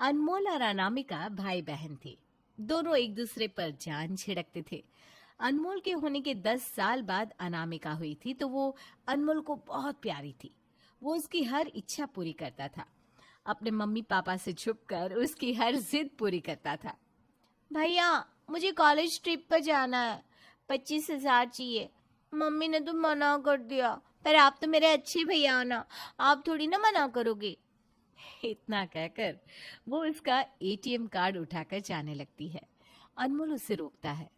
अनमोल और अनामिका भाई बहन थे। दोनों एक दूसरे पर जान छिड़कते थे। अनमोल के होने के 10 साल बाद अनामिका हुई थी तो वो अनमोल को बहुत प्यारी थी। वो उसकी हर इच्छा पूरी करता था। अपने मम्मी पापा से छुपकर उसकी हर जिद पूरी करता था। भैया, मुझे कॉलेज ट्रिप पर जाना है। 25,000 चाहिए। मम्मी ने तो मना कर दिया। पर आप तो मेरे अच्छे भैया हो ना, आप थोड़ी ना मना करोगे। इतना कहकर वो उसका एटीएम कार्ड उठाकर जाने लगती है। अनमोल उसे रोकता है।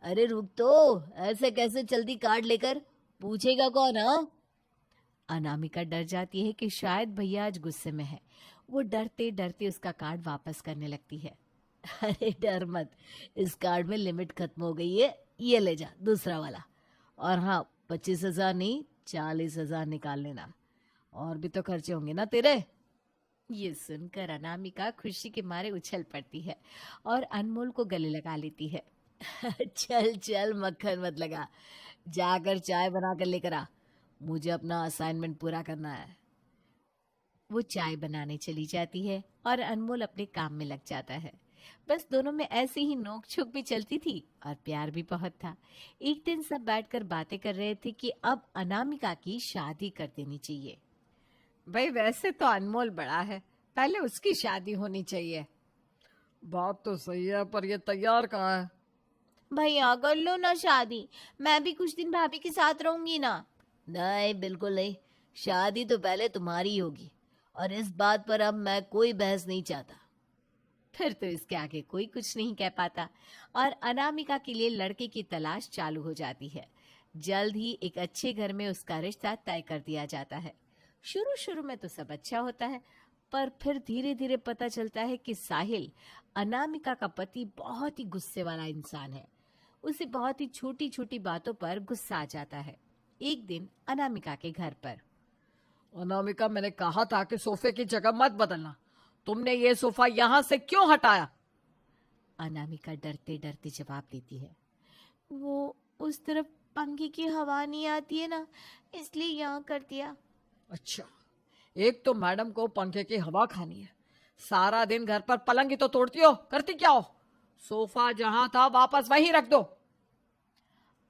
अरे रुक तो, ऐसे कैसे चलती कार्ड लेकर? पूछेगा कौन? हाँ। अनामिका डर जाती है कि शायद भैया आज गुस्से में है। वो डरते डरते उसका कार्ड वापस करने लगती है। अरे डर मत, इस कार्ड में लिमिट खत्म हो गई है। ये ले जा दूसरा वाला। और हाँ, 25,000 नहीं, 40,000 निकाल लेना। और भी तो खर्चे होंगे ना तेरे। ये सुनकर अनामिका खुशी के मारे उछल पड़ती है और अनमोल को गले लगा लेती है। चल चल, मक्खन मत लगा, जाकर चाय बना कर लेकर आ। मुझे अपना असाइनमेंट पूरा करना है। वो चाय बनाने चली जाती है और अनमोल अपने काम में लग जाता है। बस दोनों में ऐसी ही नोक झोंक भी चलती थी और प्यार भी बहुत था। एक दिन सब बैठकर बातें कर रहे थे कि अब अनामिका की शादी कर देनी चाहिए। भाई वैसे तो अनमोल बड़ा है, पहले उसकी शादी होनी चाहिए। बात तो सही है, पर ये तैयार कहाँ है? भैया कर लो ना शादी, मैं भी कुछ दिन भाभी के साथ रहूंगी ना। नहीं, बिल्कुल नहीं। शादी तो पहले तुम्हारी होगी और इस बात पर अब मैं कोई बहस नहीं चाहता। फिर तो इसके आगे कोई कुछ नहीं कह पाता और अनामिका के लिए लड़के की तलाश चालू हो जाती है। जल्द ही एक अच्छे घर में उसका रिश्ता तय कर दिया जाता है। शुरू शुरू में तो सब अच्छा होता है, पर फिर धीरे धीरे पता चलता है कि साहिल, अनामिका का पति, बहुत ही गुस्से वाला इंसान है। उसे बहुत ही छोटी छोटी बातों पर गुस्सा आ जाता है। एक दिन अनामिका के घर पर। अनामिका, मैंने कहा था कि सोफे की जगह मत बदलना। तुमने ये सोफा यहाँ से क्यों हटाया? अनामिका डरते डरते जवाब देती है। वो उस तरफ पंखे की हवा नहीं आती है ना, इसलिए यहाँ कर दिया। अच्छा, एक तो मैडम को पंखे की हवा खानी है, सारा दिन घर पर पलंग ही तो तोड़ती हो, करती क्या हो? सोफा जहां था वापस वहीं रख दो।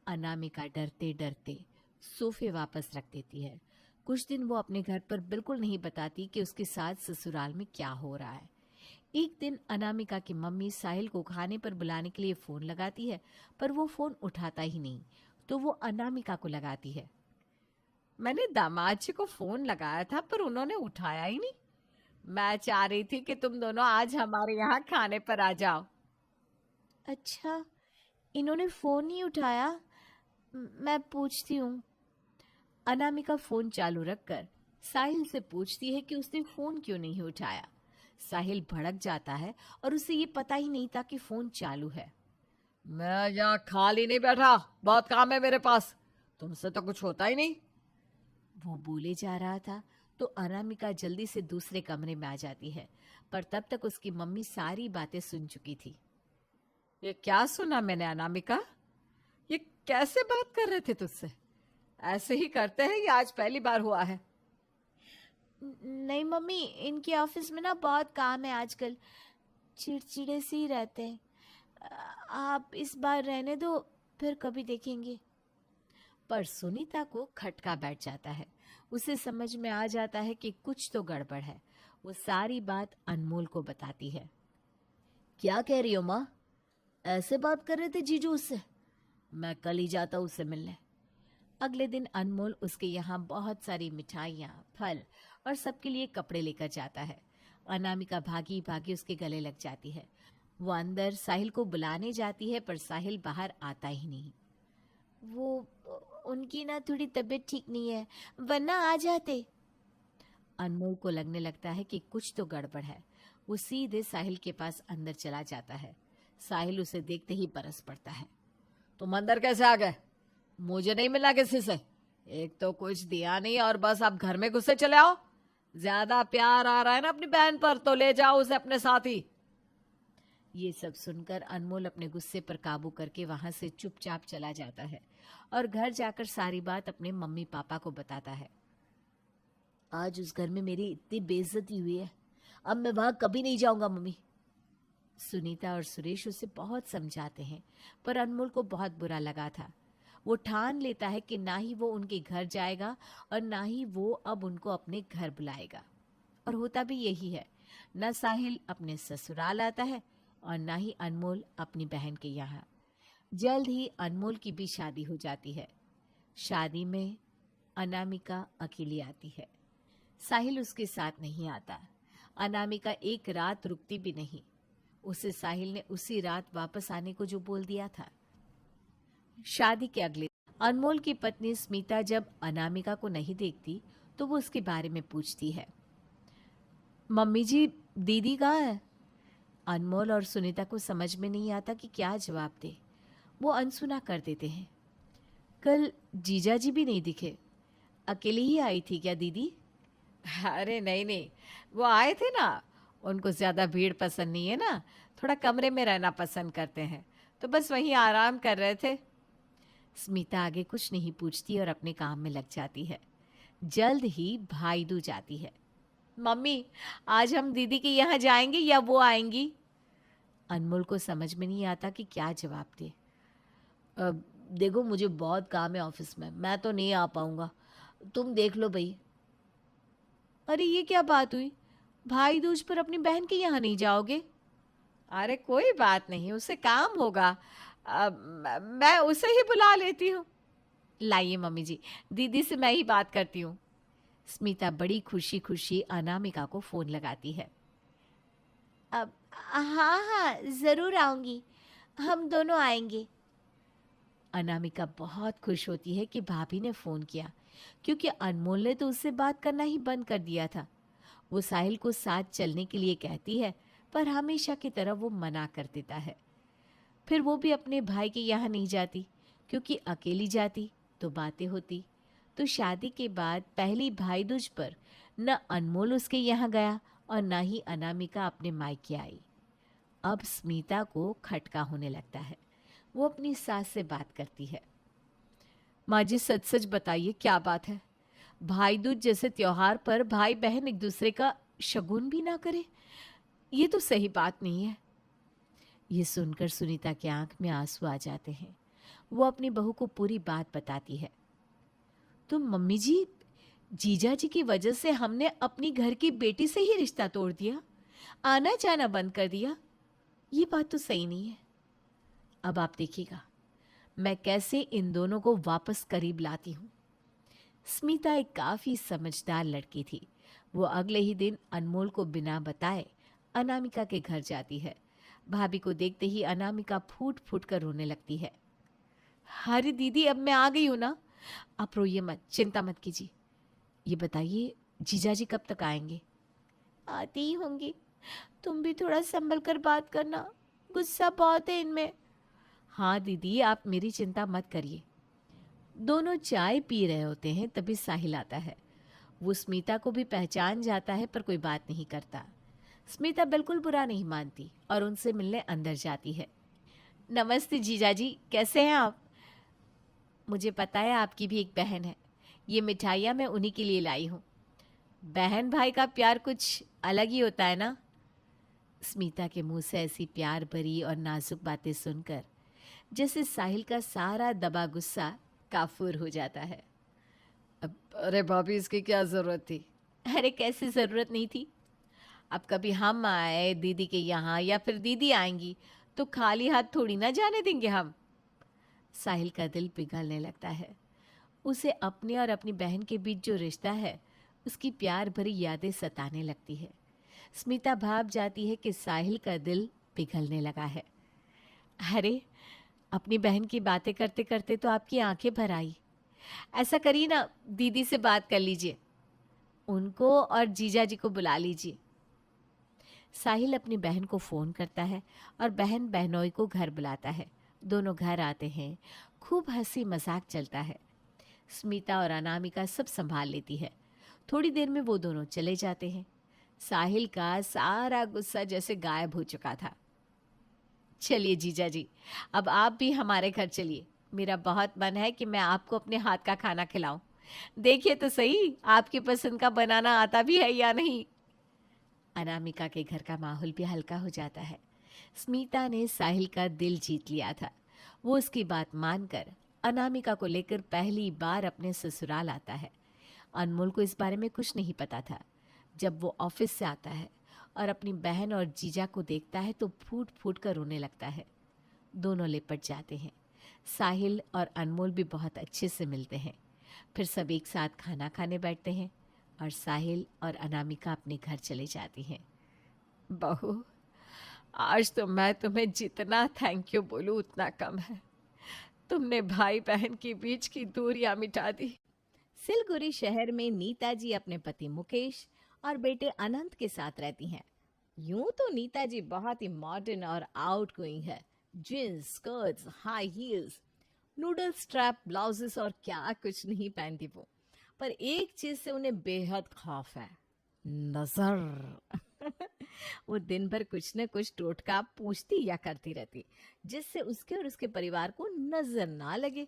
अनामिका डरते डरते सोफे वापस रख देती है। कुछ दिन वो अपने घर पर बिल्कुल नहीं बताती कि उसके साथ ससुराल में क्या हो रहा है। एक दिन अनामिका की मम्मी साहिल को खाने पर बुलाने के लिए फोन लगाती है, पर वो फोन उठाता ही नहीं। तो वो अनामिका को लगाती है। मैंने दामाद जी को फोन लगाया था पर उन्होंने उठाया ही नहीं। मैं चाह रही थी कि तुम दोनों आज हमारे यहाँ खाने पर आ जाओ। अच्छा, इन्होंने फोन नहीं उठाया। मैं पूछती हूँ। अनामिका फोन चालू रखकर साहिल से पूछती है कि उसने फोन क्यों नहीं उठाया। साहिल भड़क जाता है और उसे ये पता ही नहीं था कि फोन चालू है। मैं यहाँ खाली नहीं बैठा, बहुत काम है मेरे पास। तुमसे तो कुछ होता ही नहीं। वो बोले जा रहा था तो अनामिका जल्दी से दूसरे कमरे में आ जाती है, पर तब तक उसकी मम्मी सारी बातें सुन चुकी थी। ये क्या सुना मैंने अनामिका? ये कैसे बात कर रहे थे तुझसे? ऐसे ही करते हैं या आज पहली बार हुआ है? नहीं मम्मी, इनके ऑफिस में ना बहुत काम है आजकल, चिड़चिड़े से ही रहते हैं। आप इस बार रहने दो, फिर कभी देखेंगे। पर सुनीता को खटका बैठ जाता है। उसे समझ में आ जाता है कि कुछ तो गड़बड़ है। वो सारी बात अनमोल को बताती है। क्या कह रही हो माँ? ऐसे बात कर रहे थे जीजू उससे? मैं कल ही जाता उससे मिलने। अगले दिन अनमोल उसके यहाँ बहुत सारी मिठाइयाँ, फल और सबके लिए कपड़े लेकर जाता है। अनामिका भागी भागी उसके गले लग जाती है। वो अंदर साहिल को बुलाने जाती है पर साहिल बाहर आता ही नहीं। वो उनकी ना थोड़ी तबीयत ठीक नहीं है, वरना आ जाते। अनमोल को लगने लगता है कि कुछ तो गड़बड़ है। वो सीधे साहिल के पास अंदर चला जाता है। साहिल उसे देखते ही बरस पड़ता है। तुम अंदर कैसे आ गए? मुझे नहीं मिला किसी से। एक तो कुछ दिया नहीं और बस आप घर में घुसे चले आओ। ज्यादा प्यार आ रहा है ना अपनी बहन पर तो ले जाओ उसे अपने साथ ही। ये सब सुनकर अनमोल अपने गुस्से पर काबू करके वहां से चुपचाप चला जाता है और घर जाकर सारी बात अपने मम्मी पापा को बताता है। आज उस घर में मेरी इतनी बेइज्जती हुई है, अब मैं वहां कभी नहीं जाऊंगा मम्मी। सुनीता और सुरेश उसे बहुत समझाते हैं, पर अनमोल को बहुत बुरा लगा था। वो ठान लेता है कि ना ही वो उनके घर जाएगा और ना ही वो अब उनको अपने घर बुलाएगा। और होता भी यही है, न साहिल अपने ससुराल आता है और ना ही अनमोल अपनी बहन के यहाँ। जल्द ही अनमोल की भी शादी हो जाती है। शादी में अनामिका अकेली आती है। साहिल उसके साथ नहीं आता। अनामिका एक रात रुकती भी नहीं। उसे साहिल ने उसी रात वापस आने को जो बोल दिया था। शादी के अगले अनमोल की पत्नी स्मिता जब अनामिका को नहीं देखती तो वो उसके बारे में पूछती है, मम्मी जी दीदी कहाँ है? अनमोल और सुनीता को समझ में नहीं आता कि क्या जवाब दे। वो अनसुना कर देते हैं। कल जीजा जी भी नहीं दिखे, अकेली ही आई थी क्या दीदी? अरे नहीं नहीं, वो आए थे ना, उनको ज़्यादा भीड़ पसंद नहीं है ना, थोड़ा कमरे में रहना पसंद करते हैं, तो बस वहीं आराम कर रहे थे। स्मिता आगे कुछ नहीं पूछती और अपने काम में लग जाती है। जल्द ही भाई दूज आती है। मम्मी, आज हम दीदी के यहाँ जाएंगे या वो आएंगी? अनमोल को समझ में नहीं आता कि क्या जवाब दे। देखो मुझे बहुत काम है ऑफिस में, मैं तो नहीं आ पाऊंगा, तुम देख लो भाई। अरे ये क्या बात हुई, भाई दूज पर अपनी बहन के यहाँ नहीं जाओगे? अरे कोई बात नहीं, उसे काम होगा, मैं उसे ही बुला लेती हूँ। लाइए मम्मी जी, दीदी से मैं ही बात करती हूँ। स्मिता बड़ी खुशी खुशी अनामिका को फोन लगाती है। अब हाँ हाँ जरूर आऊंगी, हम दोनों आएंगे। अनामिका बहुत खुश होती है कि भाभी ने फोन किया, क्योंकि अनमोल ने तो उससे बात करना ही बंद कर दिया था। वो साहिल को साथ चलने के लिए कहती है, पर हमेशा की तरह वो मना कर देता है। फिर वो भी अपने भाई के यहाँ नहीं जाती, क्योंकि अकेली जाती तो बातें होती। तो शादी के बाद पहली भाई दूज पर न अनमोल उसके यहाँ गया और न ही अनामिका अपने मायके आई। अब स्मिता को खटका होने लगता है। वो अपनी सास से बात करती है। माँ जी सच सच बताइए क्या बात है? भाई दूज जैसे त्योहार पर भाई बहन एक दूसरे का शगुन भी ना करे, ये तो सही बात नहीं है। ये सुनकर सुनीता की आंख में आंसू आ जाते हैं। वो अपनी बहू को पूरी बात बताती है। तो मम्मी जी, जीजा जी की वजह से हमने अपनी घर की बेटी से ही रिश्ता तोड़ दिया, आना जाना बंद कर दिया। ये बात तो सही नहीं है। अब आप देखिएगा मैं कैसे इन दोनों को वापस करीब लाती हूँ। स्मिता एक काफी समझदार लड़की थी। वो अगले ही दिन अनमोल को बिना बताए अनामिका के घर जाती है। भाभी को देखते ही अनामिका फूट फूट कर रोने लगती है। अरे दीदी, अब मैं आ गई हूँ ना, आप रोइए मत, चिंता मत कीजिए। ये बताइए जीजा जी कब तक आएंगे? आती ही होंगी, तुम भी थोड़ा संभल कर बात करना, गुस्सा बहुत है इनमें। हाँ दीदी, आप मेरी चिंता मत करिए। दोनों चाय पी रहे होते हैं तभी साहिल आता है। वो स्मिता को भी पहचान जाता है, पर कोई बात नहीं करता। स्मिता बिल्कुल बुरा नहीं मानती और उनसे मिलने अंदर जाती है। नमस्ते जीजा जी, कैसे हैं आप? मुझे पता है आपकी भी एक बहन है, ये मिठाइयाँ मैं उन्हीं के लिए लाई हूँ। बहन भाई का प्यार कुछ अलग ही होता है ना। स्मिता के मुंह से ऐसी प्यार भरी और नाजुक बातें सुनकर जैसे साहिल का सारा दबा गुस्सा काफूर हो जाता है। अरे भाभी, इसकी क्या जरूरत थी? अरे कैसे ज़रूरत नहीं थी? अब कभी हम आए दीदी के यहाँ या फिर दीदी आएंगी तो खाली हाथ थोड़ी ना जाने देंगे हम। साहिल का दिल पिघलने लगता है। उसे अपने और अपनी बहन के बीच जो रिश्ता है उसकी प्यार भरी यादें सताने लगती है। स्मिता भाप जाती है कि साहिल का दिल पिघलने लगा है। अरे अपनी बहन की बातें करते करते तो आपकी आंखें भर आई। ऐसा करिए ना, दीदी से बात कर लीजिए, उनको और जीजा जी को बुला लीजिए। साहिल अपनी बहन को फ़ोन करता है और बहन बहनोई को घर बुलाता है। दोनों घर आते हैं, खूब हंसी मजाक चलता है। स्मिता और अनामिका सब संभाल लेती है। थोड़ी देर में वो दोनों चले जाते हैं। साहिल का सारा गुस्सा जैसे गायब हो चुका था। चलिए जीजा जी, अब आप भी हमारे घर चलिए। मेरा बहुत मन है कि मैं आपको अपने हाथ का खाना खिलाऊं। देखिए तो सही, आपकी पसंद का बनाना आता भी है या नहीं। अनामिका के घर का माहौल भी हल्का हो जाता है। स्मिता ने साहिल का दिल जीत लिया था। वो उसकी बात मानकर अनामिका को लेकर पहली बार अपने ससुराल आता है। अनमोल को इस बारे में कुछ नहीं पता था। जब वो ऑफिस से आता है और अपनी बहन और जीजा को देखता है तो फूट फूट कर रोने लगता है। दोनों लिपट जाते हैं। साहिल और अनमोल भी बहुत अच्छे से मिलते हैं। फिर सब एक साथ खाना खाने बैठते हैं और साहिल और अनामिका अपने घर चले जाती हैं। बहू, आज तो मैं तुम्हें जितना थैंक यू बोलूं उतना कम है। तुमने भाई बहन के बीच की दूरियां मिटा दी। सिलगुरी शहर में नीता जी अपने पति मुकेश और बेटे अनंत के साथ रहती हैं। यूं तो नीता जी बहुत ही मॉडर्न और आउटगोइंग है। Jeans, skirts, high heels, noodle strap blouses और क्या कुछ नहीं पहनती वो। पर एक चीज से उन्हें बेहद खौफ है, नजर। वो दिन भर कुछ न कुछ टोटका पूछती या करती रहती, जिससे उसके और उसके परिवार को नजर ना लगे।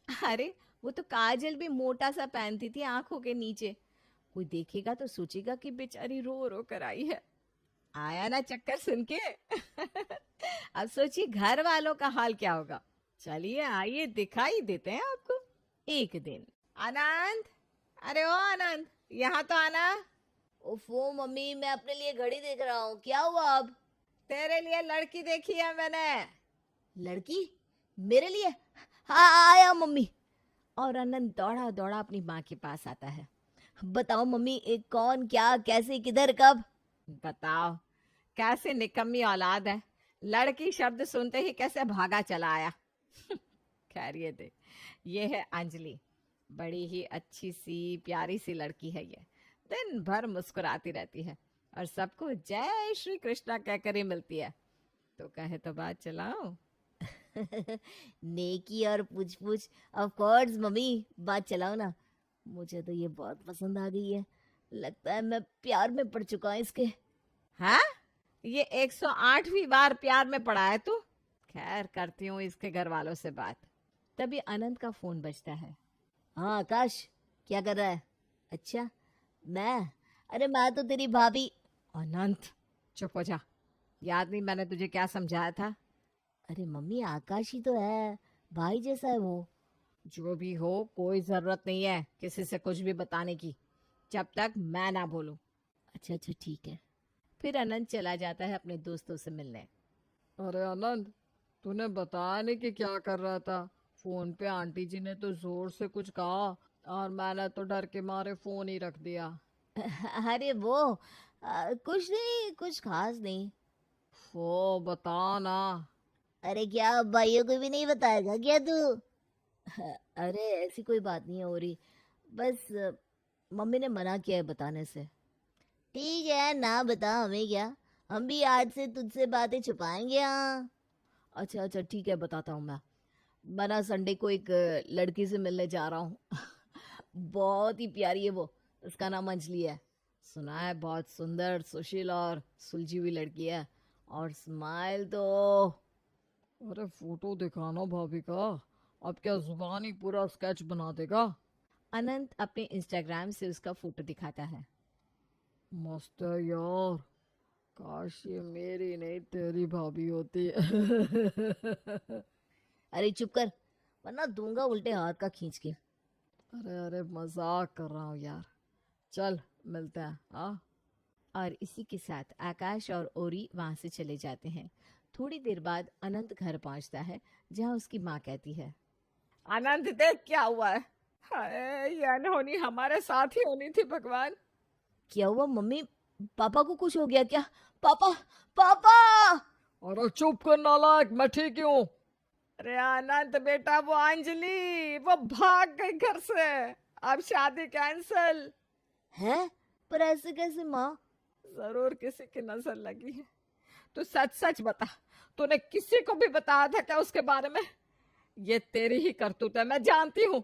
अरे वो तो काजल भी मोटा सा पहनती थी आंखों के नीचे। कोई देखेगा तो सोचेगा कि बेचारी रो रो कर आई है। आया ना चक्कर सुन के। अब सोचिए घर वालों का हाल क्या होगा। चलिए आइए दिखाई देते हैं आपको एक दिन। आनंद, अरे ओ आनंद, यहाँ तो आना। ओफो मम्मी, मैं अपने लिए घड़ी देख रहा हूँ। क्या हुआ अब? तेरे लिए लड़की देखी है मैंने। लड़की? मेरे लिए? हाँ, आया मम्मी। और आनंद दौड़ा दौड़ा अपनी माँ के पास आता है। बताओ मम्मी, एक कौन, क्या, कैसे, किधर, कब? बताओ, कैसे निकम्मी औलाद है। लड़की शब्द सुनते ही कैसे भागा चला आया। खैर ये देख, ये है अंजलि। बड़ी ही अच्छी सी प्यारी सी लड़की है ये। दिन भर मुस्कुराती रहती है और सबको जय श्री कृष्णा कहकर ही मिलती है। तो कहे तो बात चलाओ। नेकी और पूछ पूछ। ऑफ कोर्स मम्मी, बात चलाओ ना। मुझे तो ये बहुत पसंद आ गई है। लगता है मैं प्यार में पड़ चुका हूँ इसके। हाँ, ये 108वीं बार प्यार में पड़ा है तू। खैर करती हूँ इसके घर वालों से बात। तभी अनंत का फोन बजता है। हाँ आकाश, क्या कर रहा है? अच्छा, अरे मैं तो तेरी भाभी। अनंत चुप हो जा। याद नहीं मैंने तुझे क्या समझाया था? अरे मम्मी, आकाश ही तो है, भाई जैसा है वो। जो भी हो, कोई जरूरत नहीं है किसी से कुछ भी बताने की, जब तक मैं ना बोलूं। अच्छा अच्छा, ठीक है। फिर अनंत चला जाता है अपने दोस्तों से मिलने। अरे आनंद, तूने बताया नहीं कि क्या कर रहा था। फोन पे आंटी जी ने तो जोर से कुछ कहा और मैंने तो डर के मारे फोन ही रख दिया। अरे वो कुछ नहीं, कुछ खास नहीं। वो बता ना। अरे क्या भाइयों को भी नहीं बताएगा क्या तू? अरे ऐसी कोई बात नहीं है हो रही, बस मम्मी ने मना किया है बताने से। ठीक है ना, बता, हमें क्या, हम भी आज से तुझसे बातें छुपाएंगे। हाँ अच्छा अच्छा ठीक है, बताता हूँ मैं ना संडे को एक लड़की से मिलने जा रहा हूँ। बहुत ही प्यारी है वो। उसका नाम अंजलि है। सुना है बहुत सुंदर, सुशील और सुलझी हुई लड़की है। और स्माइल तो। अरे फोटो दिखाना भाभी का। अब क्या जुबान ही पूरा स्केच बना देगा। अनंत अपने इंस्टाग्राम से उसका फोटो दिखाता है। मस्त है यार। काश ये मेरी नहीं तेरी भाभी होती। अरे चुप कर, वरना दूंगा उल्टे हाथ का खींच के। अरे अरे मजाक कर रहा हूँ यार। चल मिलते हैं। हाँ, और इसी के साथ आकाश और ओरी वहां से चले जाते हैं। थोड़ी देर बाद अनंत घर पहुंचता है, जहां उसकी माँ कहती है, अनंत देख क्या हुआ है। हाय, ये अनहोनी हमारे साथ ही होनी थी भगवान। क्या हुआ मम्मी? पापा को कुछ हो गया क्या? पापा, पापा! अरे चुप कर नालायक, मैं ठीक हूँ। अरे अनंत बेटा, वो अंजलि वो भाग गई घर से। अब शादी कैंसल। है? पर ऐसे कैसे माँ? जरूर किसी की नजर लगी है। तू सच सच बता, तूने किसी को भी बताया था क्या उसके बारे में? ये तेरी ही करतूत है, मैं जानती हूँ।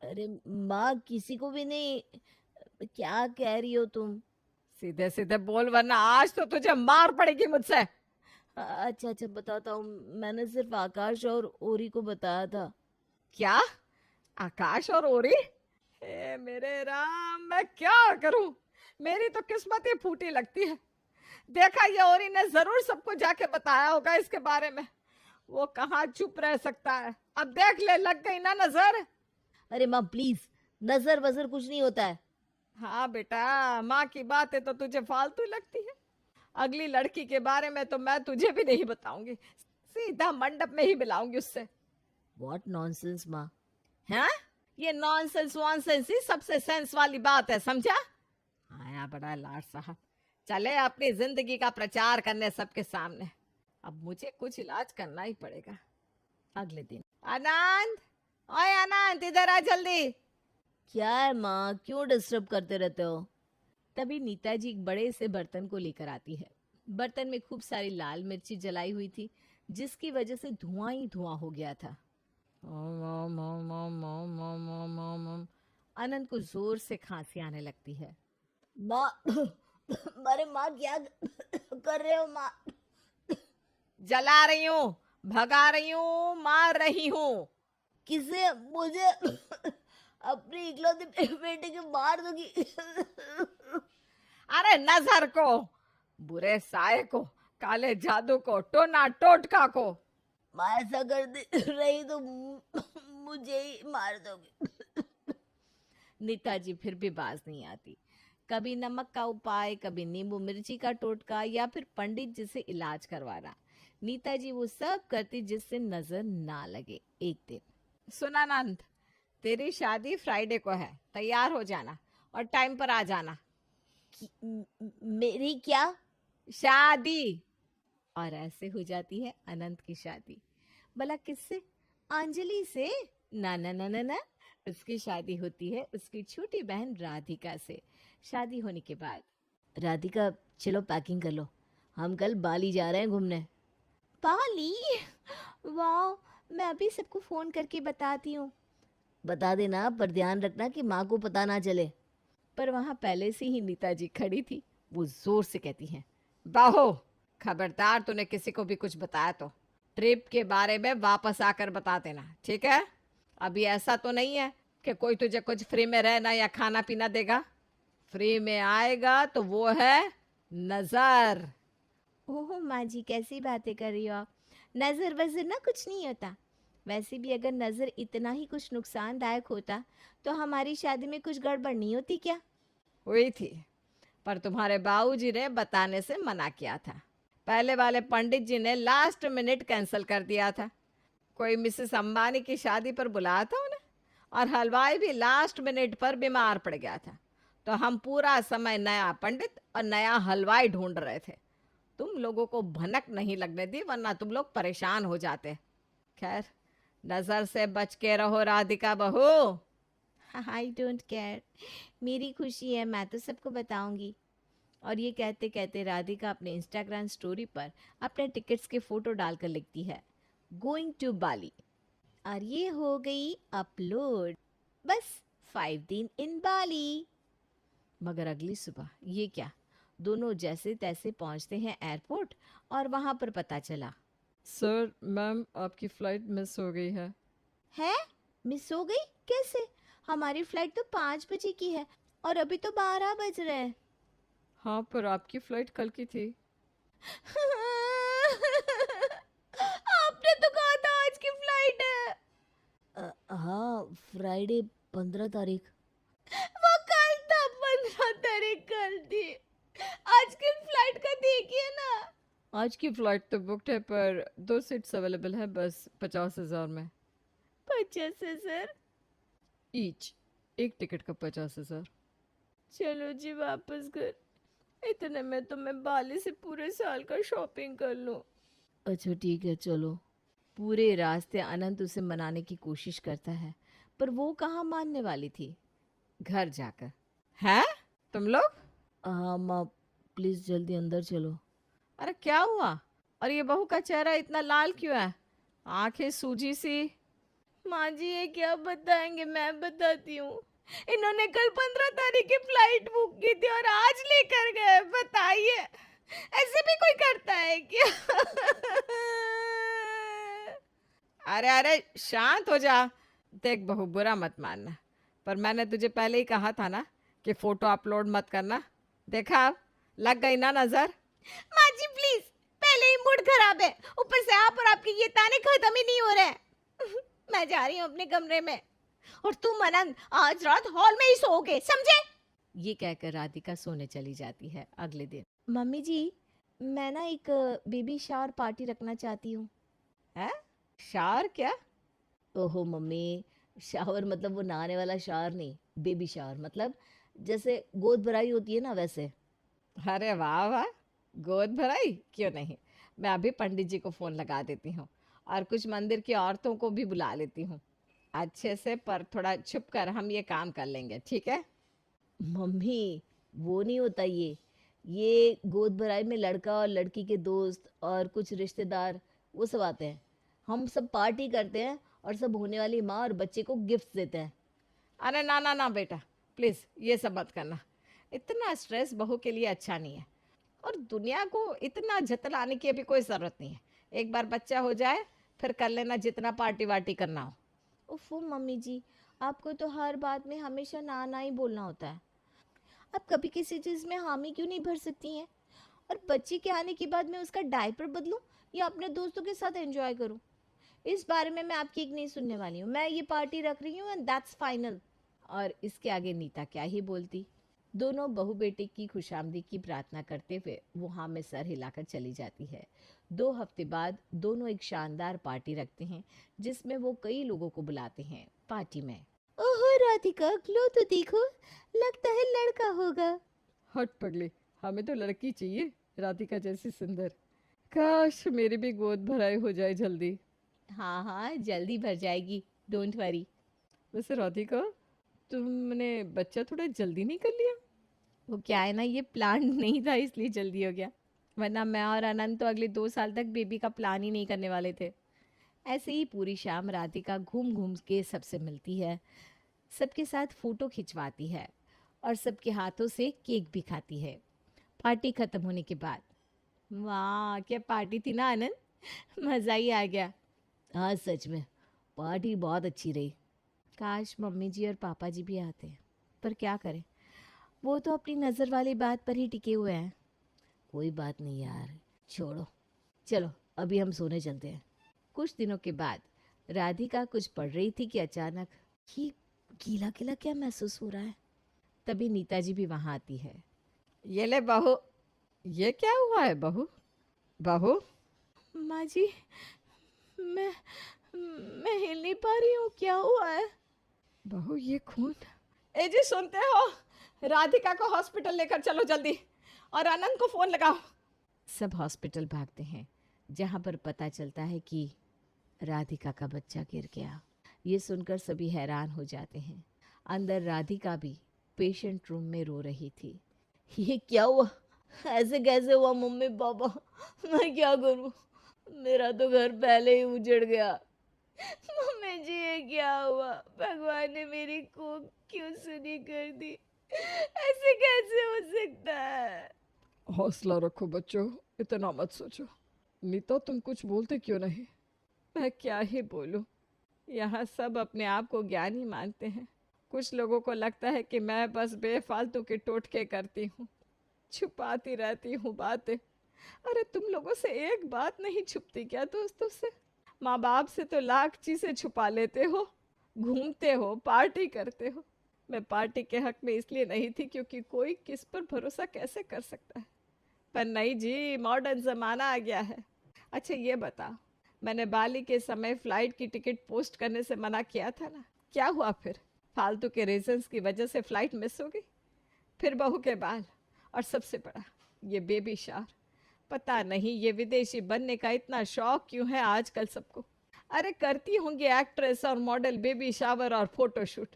अरे माँ, किसी को भी नहीं। क्या कह रही हो तुम? सीधे सीधे बोल, वरना आज तो तुझे मार पड़ेगी मुझसे। अच्छा अच्छा, बताता हूँ। मैंने सिर्फ आकाश और ओरी को बताया था। क्या? आकाश और ओरी? हे मेरे राम, मैं क्या करूं? मेरी तो किस्मत ही फूटी लगती है। देखा, ये औरी ने जरूर सबको जाके बताया होगा इसके बारे में। वो कहाँ चुप रह सकता है। अब देख ले, लग गई ना नजर। अरे माँ प्लीज, नजर वजर कुछ नहीं होता है। हाँ बेटा, माँ की बातें तो तुझे फालतू लगती है। अगली लड़की के बारे में तो मैं तुझे भी नहीं बताऊंगी, सीधा मंडप में ही मिलाऊंगी उससे। व्हाट नॉनसेंस माँ। हाँ, ये नॉनसेंस वॉनसेंस ही सबसे सेंस वाली बात है, समझा? आया बड़ा लाड साहब, चले अपनी जिंदगी का प्रचार करने सबके सामने। अब मुझे कुछ इलाज करना ही पड़ेगा। अगले दिन, आनंद, ओए आनंद, इधर आ जल्दी। क्या है माँ, क्यों डिस्टर्ब करते रहते हो? तभी नीता जी एक बड़े से बर्तन को लेकर आती है। बर्तन में खूब सारी लाल मिर्ची जलाई हुई थी, जिसकी वजह से धुआं ही धुआं हो गया था। अनंत को जोर से खांसी आने लगती है। माँ अरे माँ क्या कर रहे हो माँ? जला रही हूँ, भगा रही हूँ, मार रही हूँ। किसे? मुझे? अपनी इकलौती बेटे के मार दोगी? अरे नजर को, बुरे साये को, काले जादू को, टोना टोटका को। माँ ऐसा कर दे रही तो मुझे ही मार दोगी। नेताजी फिर भी बाज नहीं आती। कभी नमक का उपाय, कभी नींबू मिर्ची का टोटका, या फिर पंडित जी से इलाज करवाना। नीताजी वो सब करती जिससे नजर ना लगे। एक दिन, सुना नंद, तेरी शादी फ्राइडे को है, तैयार हो जाना और टाइम पर आ जाना। मेरी क्या? शादी। और ऐसे हो जाती है अनंत की शादी। भला किससे? अंजलि से? ना ना ना ना ना, उसकी शादी होती है उसकी छोटी बहन राधिका से। शादी होने के बाद, राधिका चलो पैकिंग कर लो, हम कल बाली जा रहे हैं घूमने। बाली? वाह, मैं अभी सबको फोन करके बताती हूँ। बता देना, पर ध्यान रखना कि माँ को पता ना चले। पर वहां पहले से ही नीता जी खड़ी थी। वो जोर से कहती हैं, बाहो, खबरदार तूने किसी को भी कुछ बताया तो ट्रिप के बारे में वापस आकर बता देना, ठीक है? अभी ऐसा तो नहीं है कि कोई तुझे कुछ फ्री में रहना या खाना पीना देगा। फ्री में आएगा तो वो है नजर। ओहो माँ जी, कैसी बातें कर रही हो आप? नजर वजर ना कुछ नहीं होता। वैसे भी अगर नजर इतना ही कुछ नुकसानदायक होता तो हमारी शादी में कुछ गड़बड़ नहीं होती क्या? हुई थी, पर तुम्हारे बाबूजी ने बताने से मना किया था। पहले वाले पंडित जी ने लास्ट मिनट कैंसिल कर दिया था। कोई मिसेस अंबानी की शादी पर बुलाया था उन्हें, और हलवाई भी लास्ट मिनट पर बीमार पड़ गया था। तो हम पूरा समय नया पंडित और नया हलवाई ढूंढ रहे थे। तुम लोगों को भनक नहीं लगने दी, वरना तुम लोग परेशान हो जाते। खैर, नजर से बच के रहो राधिका बहू। आई डोंट केयर, मेरी खुशी है, मैं तो सबको बताऊंगी। और ये कहते कहते राधिका अपने इंस्टाग्राम स्टोरी पर अपने टिकट्स के फोटो डालकर लिखती है, गोइंग टू बाली। और ये हो गई अपलोड। बस 5 दिन इन बाली। मगर अगली सुबह ये क्या, दोनों जैसे तैसे पहुंचते हैं एयरपोर्ट, और वहां पर पता चला, सर मैम, आपकी फ्लाइट मिस हो गई है। है? मिस हो गई? कैसे? हमारी फ्लाइट तो 5 बजे की है और अभी तो 12 बज रहे हैं। हाँ, पर आपकी फ्लाइट कल की थी। आपने तो कहा था आज की फ्लाइट है। हाँ, फ्राइडे 15 तारीख। वो कल था, 15 तारीख कल थी। आज की फ्लाइट का देखिए ना। आज की फ्लाइट तो बुकड है, पर 2 सीट्स अवेलेबल है, बस 50,000 में 50,000? ईच। एक टिकट का 50,000। चलो जी वापस घर। इतने में तो मैं बाली से पूरे साल का शॉपिंग कर लूं। अच्छा ठीक है, चलो। पूरे रास्ते अनंत उसे मनाने की कोशिश करता है, पर वो कहाँ मानने वाली थी। घर जाकर, हैं तुम लोग? हाँ माँ, प्लीज जल्दी अंदर चलो। अरे क्या हुआ? और ये बहू का चेहरा इतना लाल क्यों है? आंखें सूजी सी। माँ जी ये क्या बताएंगे, मैं बताती हूँ। इन्होंने कल 15 तारीख की फ्लाइट बुक की थी और आज लेकर गए। बताइए, ऐसे भी कोई करता है क्या? अरे अरे शांत हो जा। देख बहू, बुरा मत मानना, पर मैंने तुझे पहले ही कहा था ना कि फोटो अपलोड मत करना। देखा, अब लग गई ना नजर। माँ जी प्लीज, पहले ही मूड खराब है, ऊपर से आप और आपके ये ताने खत्म ही नहीं हो रहे हैं। मैं जा रही हूँ अपने कमरे में, और तुम अनंत आज रात हॉल में ही सोओगे, समझे? ये कहकर राधिका सोने चली जाती है। अगले दिन मम्मी जी, मैं ना एक बेबी शावर पार्टी रखना चाहती हूँ। है शार क्या? ओहो मम्मी, शावर मतलब वो नहाने वाला शावर नहीं, बेबी शावर मतलब जैसे गोद भराई होती है ना वैसे। अरे वाह वाह, गोद भराई क्यों नहीं। मैं अभी पंडित जी को फोन लगा देती हूँ और कुछ मंदिर की औरतों को भी बुला लेती हूँ अच्छे से, पर थोड़ा छुप कर हम ये काम कर लेंगे, ठीक है? मम्मी, वो नहीं होता ये गोद भराई में लड़का और लड़की के दोस्त और कुछ रिश्तेदार वो सब आते हैं। हम सब पार्टी करते हैं और सब होने वाली माँ और बच्चे को गिफ्ट देते हैं। अरे ना ना ना बेटा, प्लीज ये सब मत करना। इतना स्ट्रेस बहू के लिए अच्छा नहीं है, और दुनिया को इतना जतलाने की अभी कोई ज़रूरत नहीं है। एक बार बच्चा हो जाए फिर कर लेना जितना पार्टी वार्टी करना हो। ओफो मम्मी जी, आपको तो हर बात में हमेशा ना ना ही बोलना होता है। आप कभी किसी चीज़ में हामी क्यों नहीं भर सकती हैं? और बच्चे के आने के बाद मैं उसका डायपर बदलूं या अपने दोस्तों के साथ एंजॉय करूं? इस बारे में मैं आपकी एक नहीं सुनने वाली हूँ। मैं ये पार्टी रख रही हूँ एंड दैट्स फाइनल। और इसके आगे नीता क्या ही बोलती। दोनों बहू बेटी की खुशामदी की प्रार्थना करते हुए वो हाँ में सर हिलाकर चली जाती है। 2 हफ्ते बाद दोनों एक शानदार पार्टी रखते हैं जिसमें वो कई लोगों को बुलाते हैं। पार्टी में ओहो राधिका, ग्लो तो देखो, लगता है लड़का होगा। हट पगली, हमें तो लड़की चाहिए, राधिका जैसी सुंदर। काश मेरी भी गोद भराई हो जाए जल्दी। हाँ हाँ, जल्दी भर जाएगी, डोंट वरी। वैसे राधिका, तुमने बच्चा थोड़ा जल्दी नहीं कर लिया? वो क्या है ना, ये प्लान नहीं था इसलिए जल्दी हो गया, वरना मैं और अनंत तो अगले 2 साल तक बेबी का प्लान ही नहीं करने वाले थे। ऐसे ही पूरी शाम राधिका घूम घूम के सबसे मिलती है, सबके साथ फोटो खिंचवाती है और सबके हाथों से केक भी खाती है। पार्टी खत्म होने के बाद, वाह क्या पार्टी थी ना आनंद, मज़ा ही आ गया। हाँ सच में, पार्टी बहुत अच्छी रही। काश मम्मी जी और पापा जी भी आते, पर क्या करें, वो तो अपनी नज़र वाली बात पर ही टिके हुए हैं। कोई बात नहीं यार, छोड़ो, चलो अभी हम सोने चलते हैं। कुछ दिनों के बाद राधिका कुछ पढ़ रही थी कि अचानक ये गीला गीला क्या महसूस हो रहा है? तभी नीता जी भी वहाँ आती है। ये ले बहू, ये क्या हुआ है बहू? बहू, माँ जी, मैं मैं हिल नहीं पा रही हूँ, क्या हुआ है? बहू ये खून। ए जी सुनते हो, राधिका को हॉस्पिटल लेकर चलो जल्दी, और आनंद को फोन लगाओ। सब हॉस्पिटल भागते हैं, जहाँ पर पता चलता है कि राधिका का बच्चा गिर गया। ये सुनकर सभी हैरान हो जाते हैं। अंदर राधिका भी पेशेंट रूम में रो रही थी। ये क्या हुआ? ऐसे कैसे हुआ मम्मी पापा? मैं क्या करूं? मेरा तो घर पहले ही उजड़ गया। मम्मी जी ये क्या हुआ? भगवान ने मेरी को क्यों सुनी कर दी? ऐसे कैसे हो सकता है? हौसला रखो बच्चों, इतना मत सोचो। नीता तुम कुछ बोलते क्यों नहीं? मैं क्या ही बोलूं, यहाँ सब अपने आप को ज्ञानी मानते हैं। कुछ लोगों को लगता है कि मैं बस बेफालतू के टोटके करती हूँ, छुपाती रहती हूँ बातें। अरे तुम लोगों से एक बात नहीं छुपती क्या दोस्तों से? माँ बाप से तो लाख चीज़ें छुपा लेते हो, घूमते हो, पार्टी करते हो। मैं पार्टी के हक में इसलिए नहीं थी क्योंकि कोई किस पर भरोसा कैसे कर सकता है। पर नहीं जी, मॉडर्न ज़माना आ गया है। अच्छा ये बता, मैंने बाली के समय फ़्लाइट की टिकट पोस्ट करने से मना किया था ना, क्या हुआ फिर? फालतू के रीजंस की वजह से फ़्लाइट मिस हो गई। फिर बहू के बाल, और सबसे बड़ा ये बेबी शावर। पता नहीं ये विदेशी बनने का इतना शौक क्यों है आजकल सबको। अरे करती होंगी एक्ट्रेस और मॉडल बेबी शावर और फोटोशूट,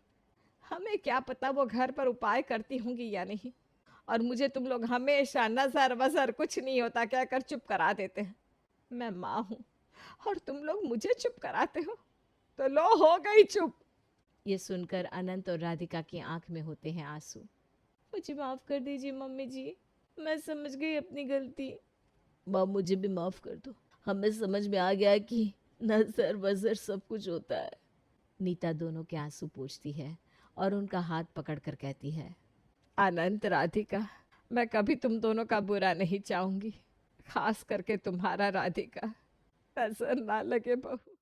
हमें क्या पता वो घर पर उपाय करती होंगी या नहीं। और मुझे तुम लोग हमेशा नज़र वज़र कुछ नहीं होता कहकर चुप करा देते हैं। मैं माँ हूँ और तुम लोग मुझे चुप कराते हो, तो लो हो गई चुप। ये सुनकर अनंत और राधिका की आंख में होते हैं आंसू। मुझे माफ कर दीजिए मम्मी जी, मैं समझ गई अपनी गलती। माँ मुझे भी माफ कर दो, हमें समझ में आ गया कि नजर वजर सब कुछ होता है। नीता दोनों के आंसू पोंछती है और उनका हाथ पकड़कर कहती है, अनंत, राधिका, मैं कभी तुम दोनों का बुरा नहीं चाहूंगी, खास करके तुम्हारा राधिका। नजर ना लगे बहू।